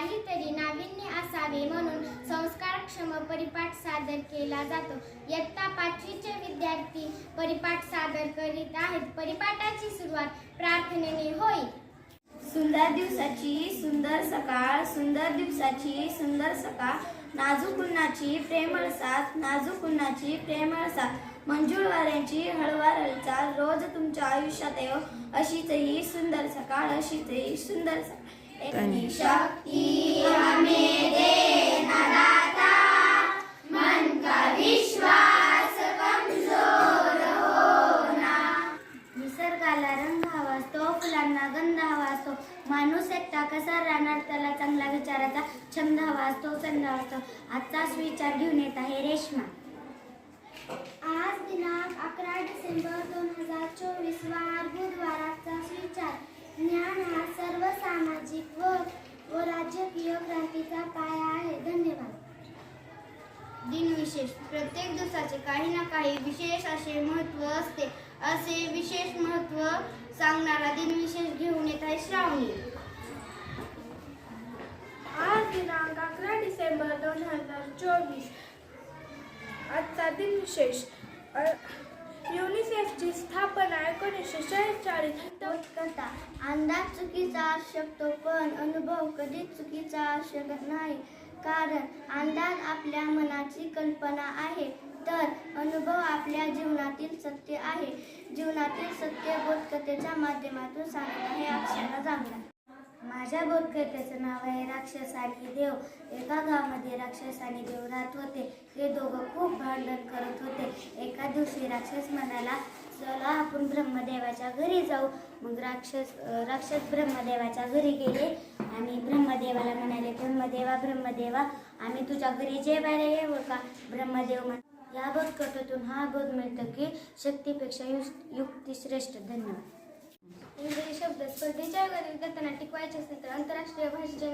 काहीतरी नाविन्य असावे म्हणून संस्कारक्षम परिपाठ सादर केला जातो. इयत्ता 5वीचे विद्यार्थी परिपाठ सादर करीत आहेत. परिपाठाची सुरुवात प्रार्थनेने होईल. सुंदर दिवसाची सुंदर सकाळ, सुंदर दिवसाची सुंदर सकाळ, नाजूक उन्हाची प्रेमळ साथ, नाजूक उन्हाची प्रेमळ साथ, मंजूळ वाऱ्यांची हळवा हालचाल रोज तुमच्या आयुष्यात येऊ अशीच ही सुंदर सकाळ, अशीच ही सुंदर सकाळ. शक्ति हमें देना दाता, मन का विश्वास कमजोर होना. निसर्गाला रंग हवा असतो, फुलांना गंध हवा असतो, माणूस एकटा कसा राहणार त्याला चांगला विचाराचा छंद हवा असतो, छंद असतो. आजचाच विचार घेऊन येत आहे रेश्मा. आज दिनांक 11 डिसेंबर 2024 वार बुधवार. आजचाच विचार: ज्ञान हा सर्व सामाजिक व राजकीय क्रांतीचा पाया आहे. धन्यवाद. दिनविशेष: प्रत्येक दिवसाचे काही ना काही विशेष असे महत्त्व असते. असे विशेष महत्त्व सांगणारा दिनविशेष घेऊन येत आहे श्रावणी. आज दिनांक 11 डिसेंबर 2024. आजचा दिनविशेष: युनिसेफची स्थापना 1946. कथा: अंदाज चुकीचा असू शकतो पण अनुभव कधीच चुकीचा असू शकत नाही. कारण अंदाज आपल्या मनाची कल्पना आहे तर अनुभव आपल्या जीवनातील सत्य आहे. जीवनातील सत्य बोधकथेच्या माध्यमातून सांगत आहे अक्षरा जांभळा. माझ्या बोधकथेचं नाव आहे राक्षस आणि देव. एका गावामध्ये राक्षस आणि देव राहत होते. ते दोघं खूप भांडण करत होते. एका दिवशी राक्षस म्हणाला, चला आपण ब्रह्मदेवाच्या घरी जाऊ. मग राक्षस ब्रह्मदेवाच्या घरी गेले आणि ब्रह्मदेवाला म्हणाले, ब्रह्मदेवा आम्ही तुझ्या घरी जेवायला येऊ का? ब्रह्मदेव म्हणाले. या बोधकथेतून हा बोध मिळतो की शक्तीपेक्षा युक्ती श्रेष्ठ. धन्यवाद. इंग्रजी शब्द: स्पर्धेच्या गणित करताना टिकवायचे असेल तर आंतरराष्ट्रीय भाषेचे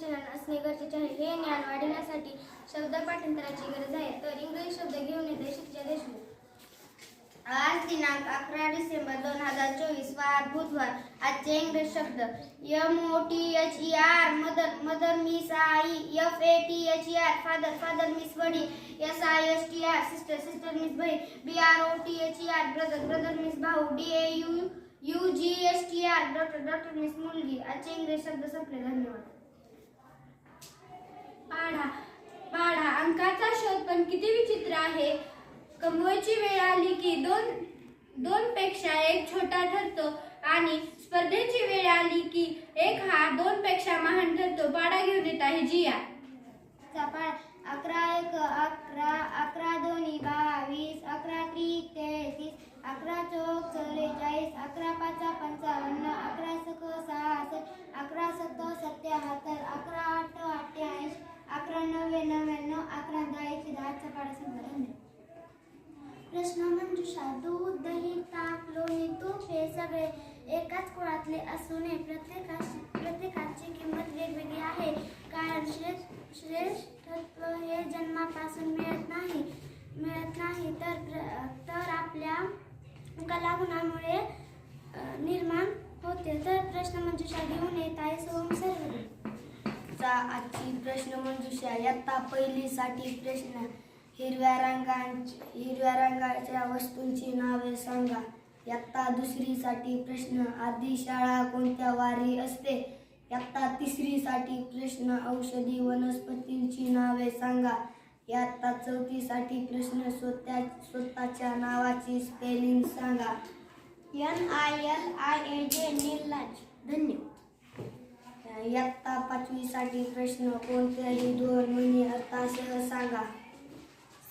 ज्ञान असणे गरजेचे आहे. हे ज्ञान वाढवण्यासाठी शब्द पाठांतराची गरज आहे. तर इंग्रजी शब्द घेऊन येते शिक्षा देशमुख. आज दिनांक 11 डिसेंबर 2024 वार बुधवार. आजचे इंग्रजी शब्द: MOTHER mother miss I, FATHER father miss वडील, SISTER सिस्टर मिस बहीण, BROTHER ब्रदर मिस भाऊ, DAUGSTR डॉक्टर मिस मुलगी. आजचे इंग्रजी शब्द संपले. धन्यवाद. पाढा अंकाचा शोध पण किती विचित्र आहे. कमवायची वेळ आली की दोन पेक्षा एक छोटा ठरतो आणि स्पर्धेची वेळ आली की एक हा 2 पेक्षा महान ठरतो. पाढा घेऊन येत आहे जिया. 11 1 11, 11 2 22, 11 3 33, 11 4 44, 11 5 55, 11 6 66, 11 7 77, 11 8 88, 11 9 99, 11 10 110. पाढा संपला. प्रश्नमंजुषा: दूध, दही, ताक, लोणी, तूप हे सगळे एकाच कुळातले असून प्रत्येकाची किंमत वेगवेगळी आहे. कारण श्रेष्ठत्व हे जन्मापासून मिळत नाही तर आपल्या कलागुणामुळे निर्माण होते. तर प्रश्नमंजुषा घेऊन येत आहे सोहम सरवडे. आजची प्रश्नमंजुषा इयत्ता 1 साठी प्रश्न: हिरव्या रंगाच्या वस्तूंची नावे सांगा. इयत्ता 2 साठी प्रश्न: आधी शाळा कोणत्या वारी असते? इयत्ता 3 साठी प्रश्न: औषधी वनस्पतींची नावे सांगा. इयत्ता 4 साठी प्रश्न: स्वतःच्या नावाची स्पेलिंग सांगा. NILIAJ नीलराज. धन्यवाद. इयत्ता 5 साठी प्रश्न: कोणत्याही 2 म्हणी अर्थासह सांगा.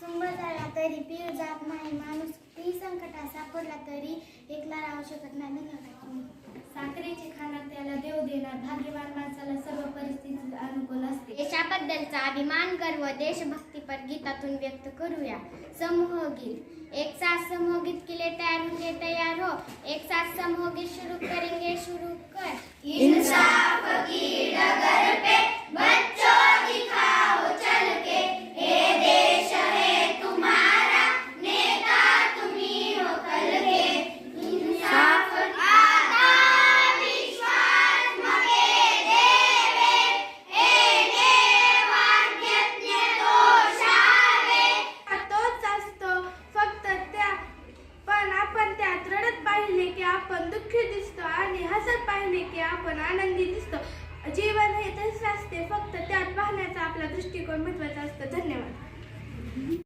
सुंब झाला तरी पीळ जात नाही, माणूस किती संकटात सापडला तरी एकला राहू शकत नाही. साखरेचे खाणार त्याला देव देणार, भाग्यवान माणसाला सर्व परिस्थिती अनुकूल असते. देशाबद्दलचा अभिमान गर्व देशभक्तीपर गीतातून व्यक्त करूया. समूह गीत. एक साथ समूह गीत के लिए तैयार हो. एक साथ समूह गीत शुरू करेंगे. शुरू कर. इंसाफ की डगर पे बच्चों दिखाओ चल के, ये देश है तुम्हारा, नेता तुम्ही हो कल के. इंसाफ आता विश्वास मगे देश, दृष्टिकोन महत्त्वाचा असतो. धन्यवाद.